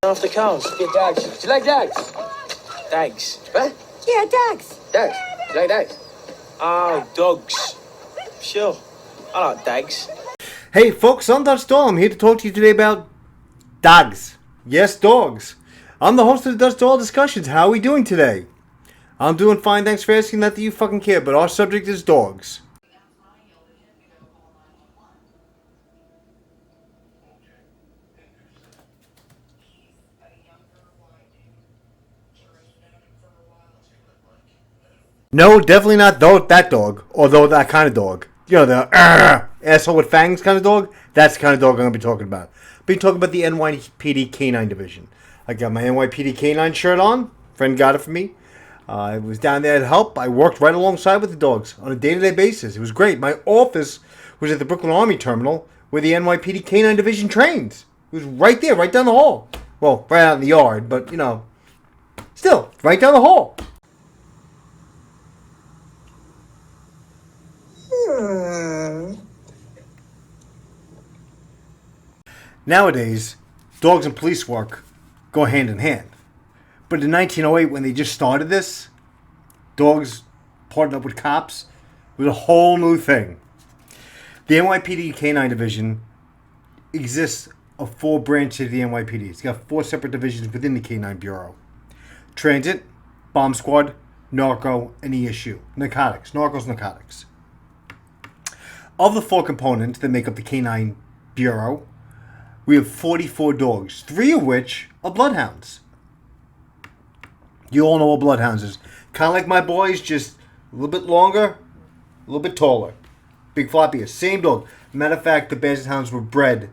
After cows. Yeah, dogs. Do you like dogs? Dags. What? Yeah, dogs. Dogs. Do you like dogs? Oh, dogs. Sure. I like dags. Hey folks, I'm Dutch Doll. I'm here to talk to you today about dogs. Yes, dogs. I'm the host of the Dutch Doll Discussions. How are we doing today? I'm doing fine, thanks for asking. Not that you fucking care, but our subject is dogs. No, definitely not that dog, although that kind of dog. You know, the asshole with fangs kind of dog. That's the kind of dog I'm going to be talking about. Be talking about the NYPD Canine Division. I got my NYPD Canine shirt on. Friend got it for me. I was down there to help. I worked right alongside with the dogs on a day-to-day basis. It was great. My office was at the Brooklyn Army Terminal where the NYPD Canine Division trains. It was right there, right down the hall. Well, right out in the yard, but, you know, still, right down the hall. Nowadays, dogs and police work go hand in hand. But in 1908, when they just started this, dogs partnered up with cops was a whole new thing. The NYPD Canine Division exists of 4 branches of the NYPD. It's got 4 separate divisions within the Canine Bureau. Transit, Bomb Squad, Narco, and ESU. Narcotics. Narcos, narcotics. Of the 4 components that make up the Canine Bureau, we have 44 dogs, 3 of which are bloodhounds. You all know what bloodhounds is. Kind of like my boys, just a little bit longer, a little bit taller. Big floppy, same dog. Matter of fact, the Basset Hounds were bred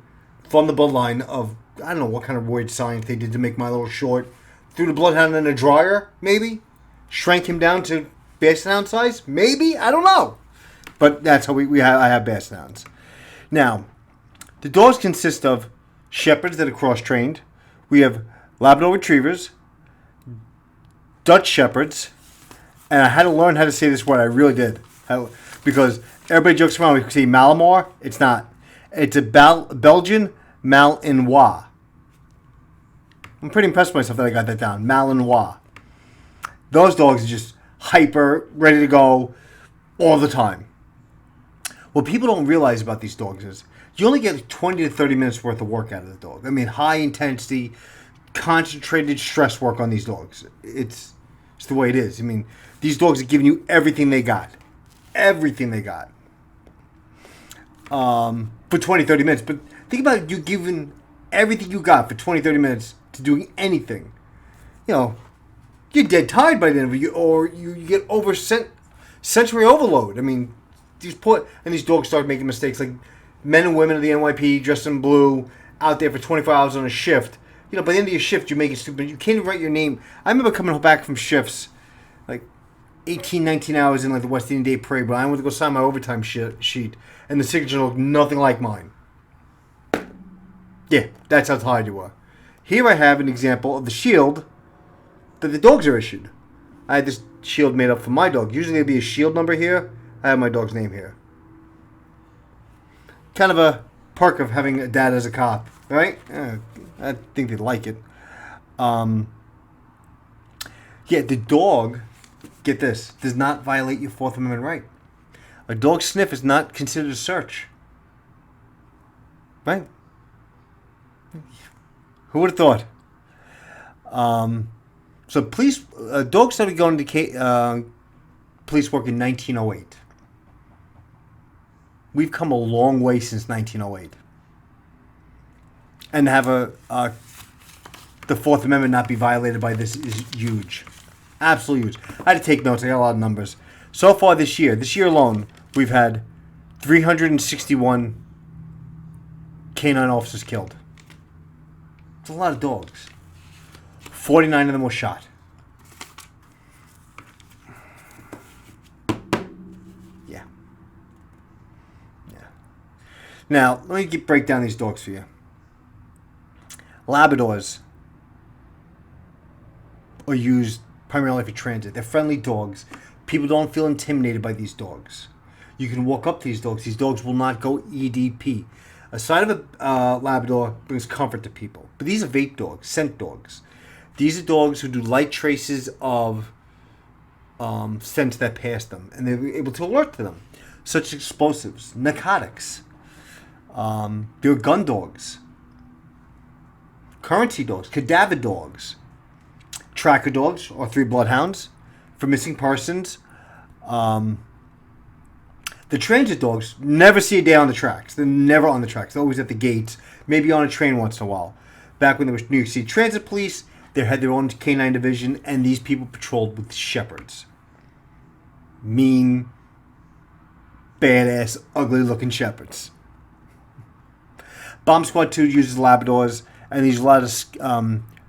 from the bloodline of, I don't know what kind of weird science they did to make my little short. Threw the bloodhound in a dryer, maybe? Shrank him down to Basset Hound size? Maybe? I don't know. But that's how I have Basset Hounds. Now, the dogs consist of Shepherds that are cross-trained. We have Labrador Retrievers, Dutch Shepherds, and I had to learn how to say this word. I really did. Because everybody jokes around. We say Malamar. It's not. It's a Belgian Malinois. I'm pretty impressed with myself that I got that down. Malinois. Those dogs are just hyper, ready to go all the time. What people don't realize about these dogs is you only get 20 to 30 minutes worth of work out of the dog. I mean, high intensity, concentrated stress work on these dogs. It's the way it is. I mean, these dogs are giving you everything they got. Everything they got. For 20, 30 minutes. But think about it, you giving everything you got for 20, 30 minutes to doing anything. You know, you're dead tired by the end of it, or you get sensory overload. I mean, these dogs start making mistakes. Like men and women of the NYPD dressed in blue, out there for 24 hours on a shift. You know, by the end of your shift, you're making stupid. You can't even write your name. I remember coming back from shifts, like 18, 19 hours in like the West Indian Day Parade, but I went to go sign my overtime sheet, and the signature looked nothing like mine. Yeah, that's how tired you are. Here I have an example of the shield that the dogs are issued. I had this shield made up for my dog. Usually there'd be a shield number here. I have my dog's name here. Kind of a perk of having a dad as a cop, right? I think they'd like it. Yeah, the dog, get this, does not violate your Fourth Amendment right. A dog sniff is not considered a search. Right? Who would have thought? So dogs started going to police work in 1908. We've come a long way since 1908. And have the Fourth Amendment not be violated by this is huge. Absolutely huge. I had to take notes. I got a lot of numbers. So far this year alone, we've had 361 canine officers killed. It's a lot of dogs. 49 of them were shot. Yeah. Now, let me break down these dogs for you. Labradors are used primarily for transit. They're friendly dogs. People don't feel intimidated by these dogs. You can walk up to these dogs. These dogs will not go EDP. A sign of a Labrador brings comfort to people. But these are vape dogs, scent dogs. These are dogs who do light traces of scents that pass them, and they're able to alert to them, such as explosives, narcotics. They're gun dogs, currency dogs, cadaver dogs, tracker dogs, or 3 bloodhounds for missing persons. The transit dogs never see a day on the tracks. They're never on the tracks. They're always at the gates, maybe on a train once in a while. Back when there was New York City Transit Police, they had their own canine division, and these people patrolled with shepherds. Mean, badass, ugly-looking shepherds. Bomb Squad 2 uses Labradors, and these a lot of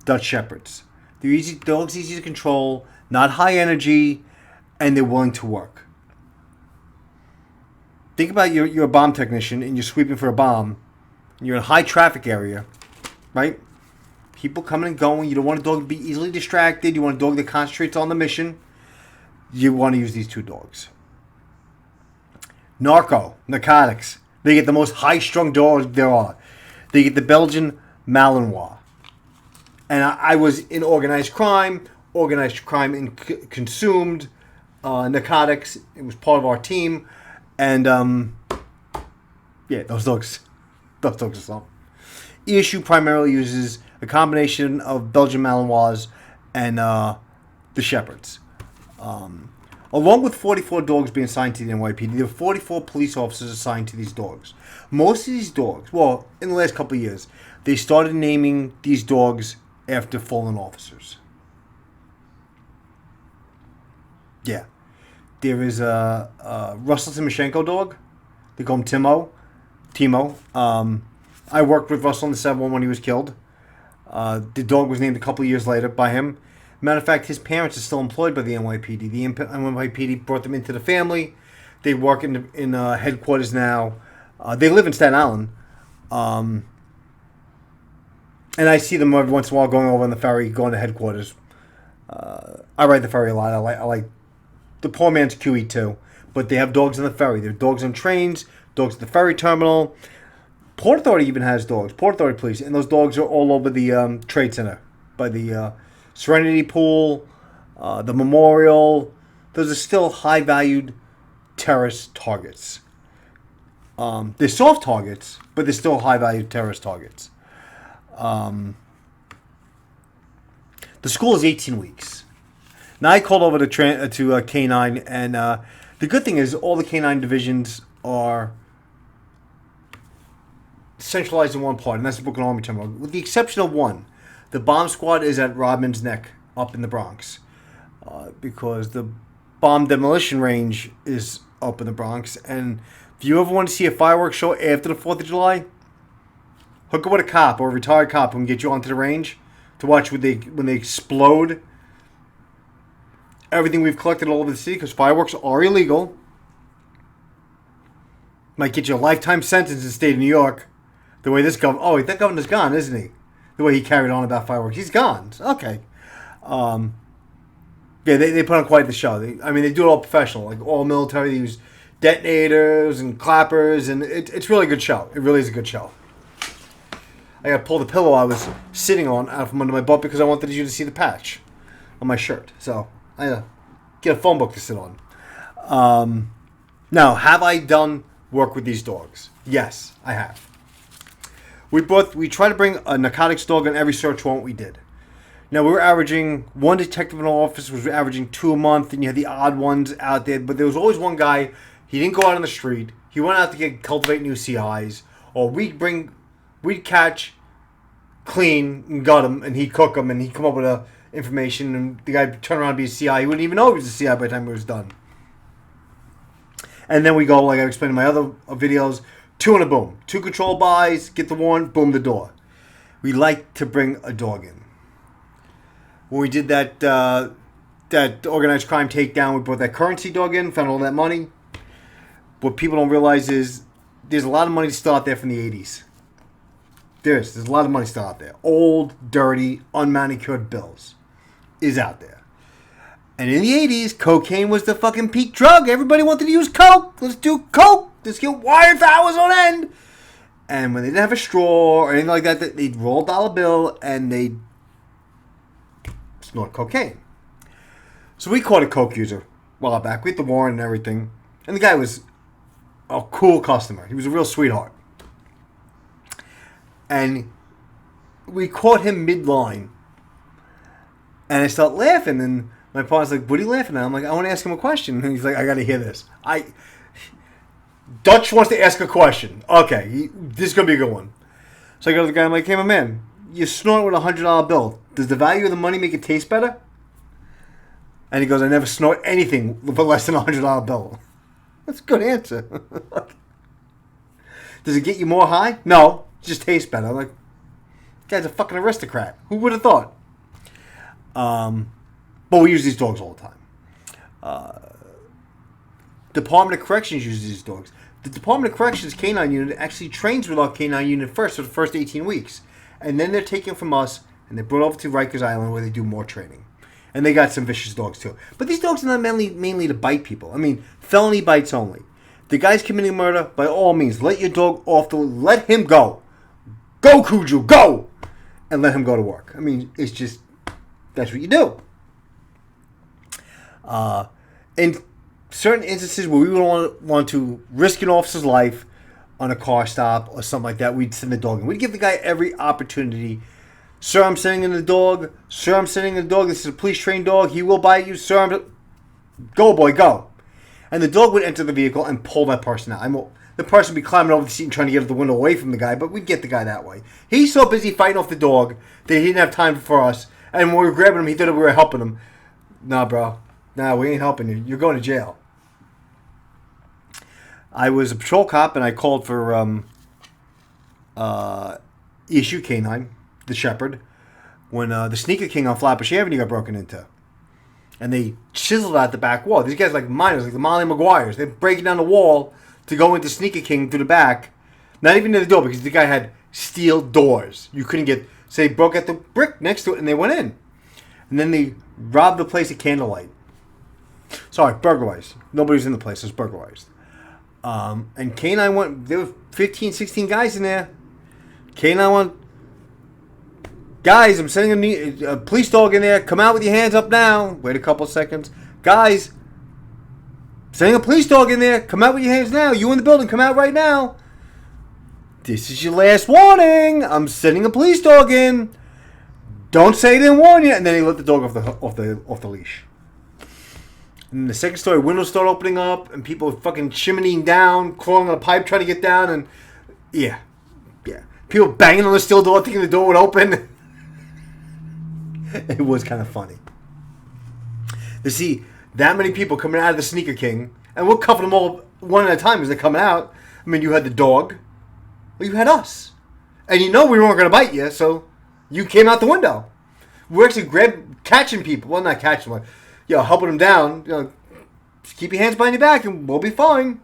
Dutch shepherds. They're easy dogs, easy to control, not high energy, and they're willing to work. Think about you're a bomb technician and you're sweeping for a bomb. And you're in a high traffic area, right? People coming and going. You don't want a dog to be easily distracted. You want a dog that concentrates on the mission. You want to use these 2 dogs. Narcotics. They get the most high-strung dogs there are. They get the Belgian Malinois. And I was in organized crime. Organized crime consumed narcotics. It was part of our team. And, yeah, those dogs are something. ESU primarily uses a combination of Belgian Malinois and the Shepherds. Along with 44 dogs being assigned to the NYPD, there were 44 police officers assigned to these dogs. Most of these dogs, well, in the last couple of years, they started naming these dogs after fallen officers. Yeah. There is a Russell Timoshenko dog. They call him Timo. I worked with Russell in the 7-1 when he was killed. The dog was named a couple of years later by him. Matter of fact, his parents are still employed by the NYPD. The NYPD brought them into the family. They work in headquarters now. They live in Staten Island. And I see them every once in a while going over on the ferry, going to headquarters. I ride the ferry a lot. I like the poor man's QE too. But they have dogs on the ferry. There are dogs on trains, dogs at the ferry terminal. Port Authority even has dogs. Port Authority Police. And those dogs are all over the Trade Center. By the Serenity Pool, the Memorial. Those are still high-valued terrorist targets. They're soft targets, but they're still high-valued terrorist targets. The school is 18 weeks. Now I called over to Canine, and the good thing is all the Canine divisions are centralized in one part, and that's the Brooklyn Army Terminal, with the exception of one. The bomb squad is at Rodman's Neck up in the Bronx, because the bomb demolition range is up in the Bronx. And if you ever want to see a fireworks show after the 4th of July, hook up with a cop or a retired cop who can get you onto the range to watch when they explode everything we've collected all over the city, because fireworks are illegal. Might get you a lifetime sentence in the state of New York. The way this governor... Oh, that governor's gone, isn't he? The way he carried on about fireworks. He's gone. Okay. Yeah, they put on quite the show. They do it all professional. Like all military. They use detonators and clappers. And it's really a good show. It really is a good show. I got to pull the pillow I was sitting on out from under my butt because I wanted you to see the patch on my shirt. So I had to get a phone book to sit on. Now, have I done work with these dogs? Yes, I have. We try to bring a narcotics dog on every search warrant we did. Now, we were averaging, one detective in our office was averaging 2 a month, and you had the odd ones out there, but there was always one guy, he didn't go out on the street, he went out to cultivate new CIs, or we'd catch, clean, and gut him, and he'd cook them, and he'd come up with information, and the guy would turn around and be a CI, he wouldn't even know he was a CI by the time it was done. And then we go, like I explained in my other videos, 2 and a boom. 2 control buys, get the warrant, boom, the door. We like to bring a dog in. When we did that organized crime takedown, we brought that currency dog in, found all that money. What people don't realize is there's a lot of money still out there from the 80s. There's a lot of money still out there. Old, dirty, unmanicured bills is out there. And in the 80s, cocaine was the fucking peak drug. Everybody wanted to use coke. Let's do coke. Let's get wired for hours on end. And when they didn't have a straw or anything like that, they'd roll a dollar bill and they'd snort cocaine. So we caught a coke user a while back. We had the warrant and everything. And the guy was a cool customer. He was a real sweetheart. And we caught him mid-line. And I start laughing. And my partner's like, what are you laughing at? I'm like, I want to ask him a question. And he's like, I got to hear this. Dutch wants to ask a question. Okay, this is going to be a good one. So I go to the guy, I'm like, hey, my man, you snort with a $100 bill. Does the value of the money make it taste better? And he goes, I never snort anything for less than a $100 bill. That's a good answer. Does it get you more high? No, it just tastes better. I'm like, this guy's a fucking aristocrat. Who would have thought? But we use these dogs all the time. Department of Corrections uses these dogs. The Department of Corrections Canine Unit actually trains with our Canine Unit first for the first 18 weeks. And then they're taken from us and they're brought over to Rikers Island where they do more training. And they got some vicious dogs too. But these dogs are not mainly to bite people. I mean, felony bites only. The guy's committing murder, by all means, let your dog off the... Let him go. Go, Cujo, go! And let him go to work. I mean, it's just... That's what you do. In certain instances where we would want to risk an officer's life on a car stop or something like that, we'd send the dog in. We'd give the guy every opportunity. Sir, I'm sending in the dog. Sir, I'm sending in the dog. This is a police-trained dog. He will bite you. Sir, go, boy, go. And the dog would enter the vehicle and pull that person out. The person would be climbing over the seat and trying to get out the window away from the guy, but we'd get the guy that way. He's so busy fighting off the dog that he didn't have time for us. And when we were grabbing him, he thought we were helping him. Nah, bro. Nah, we ain't helping you. You're going to jail. I was a patrol cop, and I called for ESU Canine, the Shepherd, when the Sneaker King on Flatbush Avenue got broken into. And they chiseled out the back wall. These guys like miners, like the Molly Maguires. They're breaking down the wall to go into Sneaker King through the back. Not even to the door, because the guy had steel doors. You couldn't get... So they broke out the brick next to it, and they went in. And then they robbed the place at candlelight. Sorry, burglarized. Nobody was in the place. It was burglarized. And Canine went... There were 15, 16 guys in there. Canine went... Guys, I'm sending a police dog in there. Come out with your hands up now. Wait a couple seconds. Guys, sending a police dog in there. Come out with your hands now. You in the building. Come out right now. This is your last warning. I'm sending a police dog in. Don't say I didn't warn you. And then he let the dog off the leash. And the second story windows start opening up, and people fucking chimneying down, crawling on a pipe, trying to get down, and yeah. People banging on the steel door, thinking the door would open. It was kind of funny to see that many people coming out of the Sneaker King, and we'll cover them all one at a time as they're coming out. I mean, you had the dog, well, you had us, and you know we weren't going to bite you, so you came out the window. We're actually catching people. Well, not catching them, helping them down. Just keep your hands behind your back, and we'll be fine.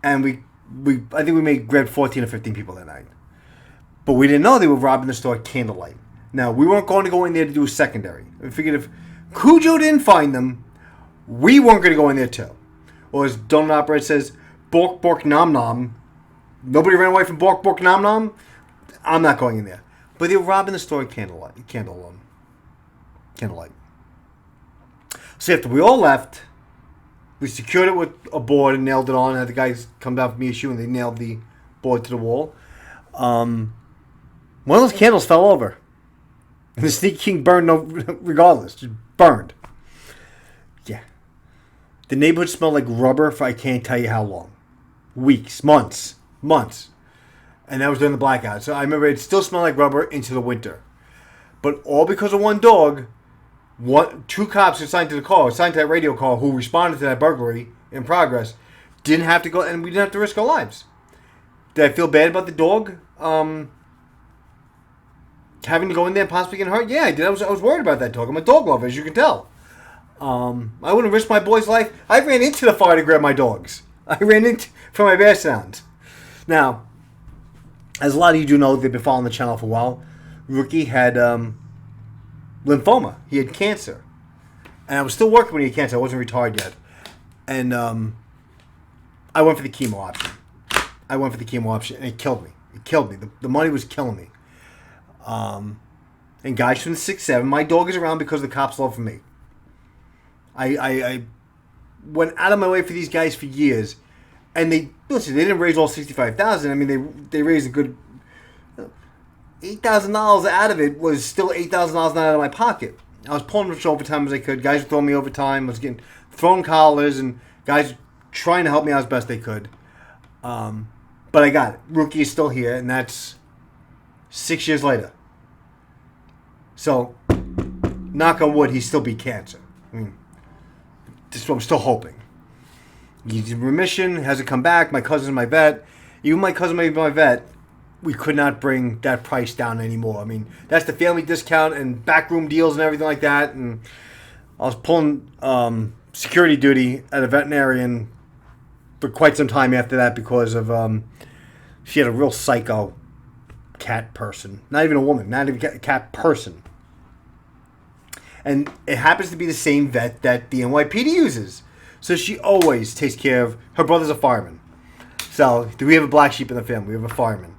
And I think we grabbed 14 or 15 people that night, but we didn't know they were robbing the store at candlelight. Now, we weren't going to go in there to do a secondary. We figured if Cujo didn't find them, we weren't going to go in there too. Or as Donut Operator says, bork, bork, nom, nom. Nobody ran away from bork, bork, nom, nom. I'm not going in there. But they were robbing the store at candlelight. So after we all left, we secured it with a board and nailed it on. And had the guys come down from ESU and they nailed the board to the wall. One of those candles fell over. And the Sneaker King burned regardless. Just burned. Yeah. The neighborhood smelled like rubber for I can't tell you how long. Weeks. Months. And that was during the blackout. So I remember it still smelled like rubber into the winter. But all because of one dog, two cops assigned to that radio call who responded to that burglary in progress, didn't have to go, and we didn't have to risk our lives. Did I feel bad about the dog? Having to go in there and possibly getting hurt? Yeah, I did. I was worried about that dog. I'm a dog lover, as you can tell. I wouldn't risk my boy's life. I ran into the fire to grab my dogs. I ran into for my bear sounds. Now, as a lot of you do know, they've been following the channel for a while. Rookie had lymphoma. He had cancer. And I was still working when he had cancer. I wasn't retired yet. And I went for the chemo option. I went for the chemo option, and it killed me. It killed me. The money was killing me. And guys from the 6-7, my dog is around because of the cops' love for me. I went out of my way for these guys for years, and they didn't raise all $65,000. I mean, they raised a good $8,000 out of it was still $8,000 not out of my pocket. I was pulling as much overtime as I could. Guys were throwing me overtime. I was getting thrown collars, and guys trying to help me out as best they could. But I got it. Rookie is still here, and that's 6 years later. So, knock on wood, he still beat cancer. I mean, this is what I'm still hoping. He's in remission, hasn't come back. My cousin's my vet. Even my cousin may be my vet. We could not bring that price down anymore. I mean, that's the family discount and backroom deals and everything like that. And I was pulling security duty at a veterinarian for quite some time after that because of she had a real psycho cat person. Not even a woman, not even a cat person. And it happens to be the same vet that the NYPD uses. So she always takes care of... Her brother's a fireman. So we have a black sheep in the family. We have a fireman.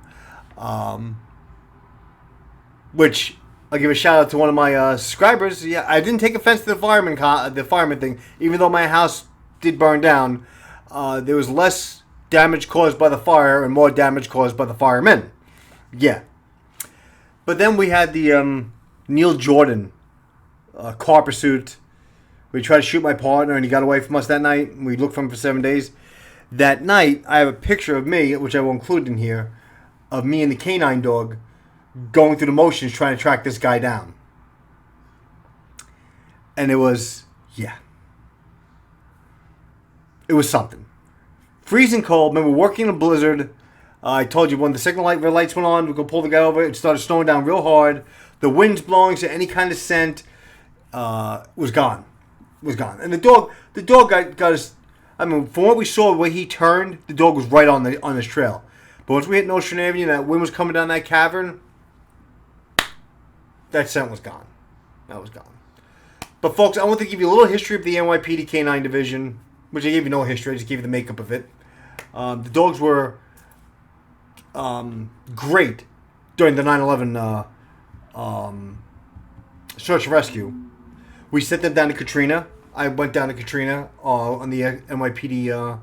Which I'll give a shout out to one of my subscribers. Yeah, I didn't take offense to the fireman thing, even though my house did burn down. There was less damage caused by the fire and more damage caused by the firemen. Yeah, but then we had the Neil Jordan car pursuit. We tried to shoot my partner, and he got away from us that night. We looked for him for 7 days. That night, I have a picture of me, which I will include in here, of me and the canine dog going through the motions trying to track this guy down. And it was, yeah. It was something. Freezing cold. Remember working in a blizzard. I told you when the red lights went on, we could pull the guy over. It started snowing down real hard. The wind's blowing, so any kind of scent was gone. Was gone. And the dog got his... I mean, from what we saw, where he turned, the dog was right on his trail. But once we hit Nostrand Avenue and that wind was coming down that cavern, that scent was gone. That was gone. But folks, I want to give you a little history of the NYPD Canine Division, which I gave you no history. I just gave you the makeup of it. The dogs were great during the 9/11 search and rescue. We sent them down to Katrina. I went down to Katrina on the NYPD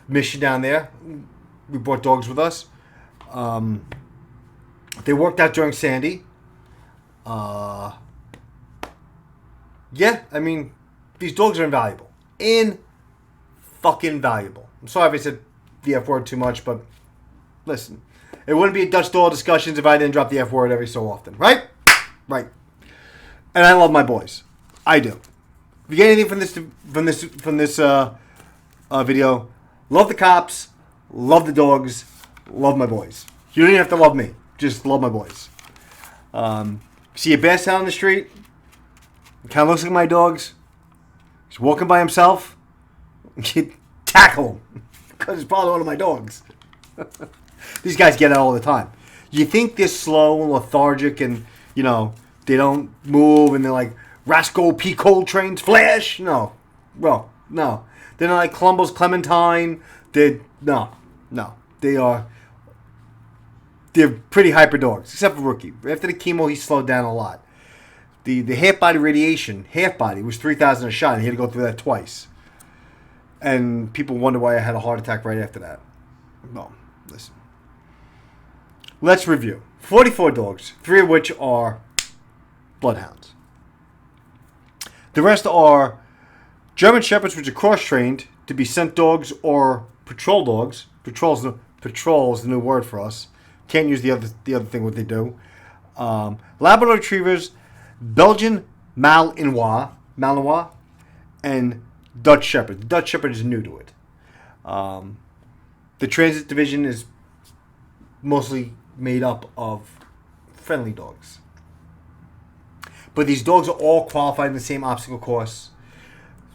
mission down there. We brought dogs with us. They worked out during Sandy. Yeah, I mean, these dogs are invaluable. Fucking valuable. I'm sorry if I said the F word too much, but listen. It wouldn't be a Dutch doll discussions if I didn't drop the F word every so often. Right? Right. And I love my boys. I do. If you get anything from this video, love the cops, love the dogs, love my boys. You don't even have to love me. Just love my boys. See a basset on the street, kind of looks like my dogs. He's walking by himself. You tackle him because it's probably one of my dogs. These guys get it all the time. You think they're slow and lethargic and, you know, they don't move and they're like Roscoe P. Coltrane's Flash? No. Well, no. They're not like Columbo's Clementine. No. They're pretty hyper dogs, except for Rookie. After the chemo, he slowed down a lot. The half-body radiation, half-body, was 3,000 a shot, and he had to go through that twice. And people wonder why I had a heart attack right after that. Well, listen. Let's review. 44 dogs, 3 of which are bloodhounds. The rest are German Shepherds, which are cross-trained to be scent dogs or patrol dogs. Patrol is the new word for us. Can't use the other thing what they do. Labrador Retrievers, Belgian Malinois, and Dutch Shepherd. The Dutch Shepherd is new to it. The Transit Division is mostly made up of friendly dogs. But these dogs are all qualified in the same obstacle course.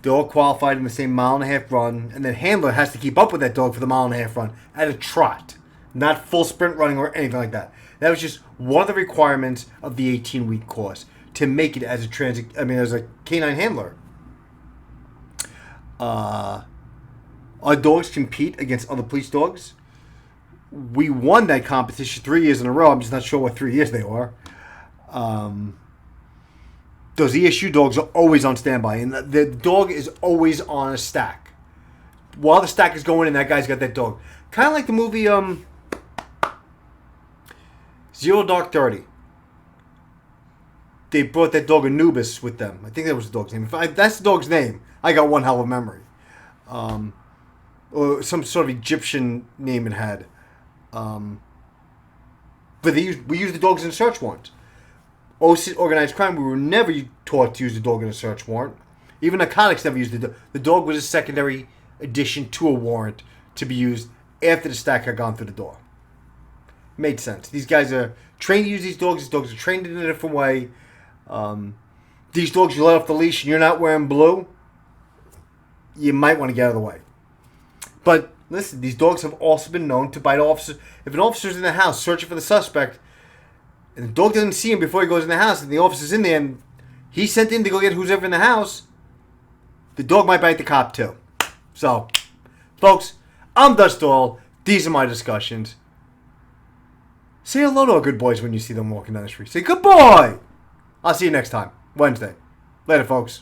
They're all qualified in the same 1.5 mile run. And the handler has to keep up with that dog for the 1.5 mile run at a trot. Not full sprint running or anything like that. That was just one of the requirements of the 18-week course to make it as a canine handler. Our dogs compete against other police dogs. We won that competition 3 years in a row. I'm just not sure what 3 years they are. Those ESU dogs are always on standby, and the dog is always on a stack. While the stack is going in, that guy's got that dog. Kind of like the movie Zero Dark 30. They brought that dog Anubis with them. I think that was the dog's name. If that's the dog's name, I got one hell of a memory. Or some sort of Egyptian name it had. But we used the dogs in a search warrant. Organized crime, we were never taught to use the dog in a search warrant. Even narcotics never used the dog. The dog was a secondary addition to a warrant to be used after the stack had gone through the door. Made sense. These guys are trained to use these dogs. These dogs are trained in a different way. These dogs you let off the leash and you're not wearing blue, you might want to get out of the way. But listen, these dogs have also been known to bite officers. If an officer's in the house searching for the suspect, and the dog doesn't see him before he goes in the house, and the officer's in there, and he's sent in to go get who's ever in the house, the dog might bite the cop too. So, folks, I'm Dutch Doyle. These are my discussions. Say hello to our good boys when you see them walking down the street. Say, good boy! I'll see you next time, Wednesday. Later, folks.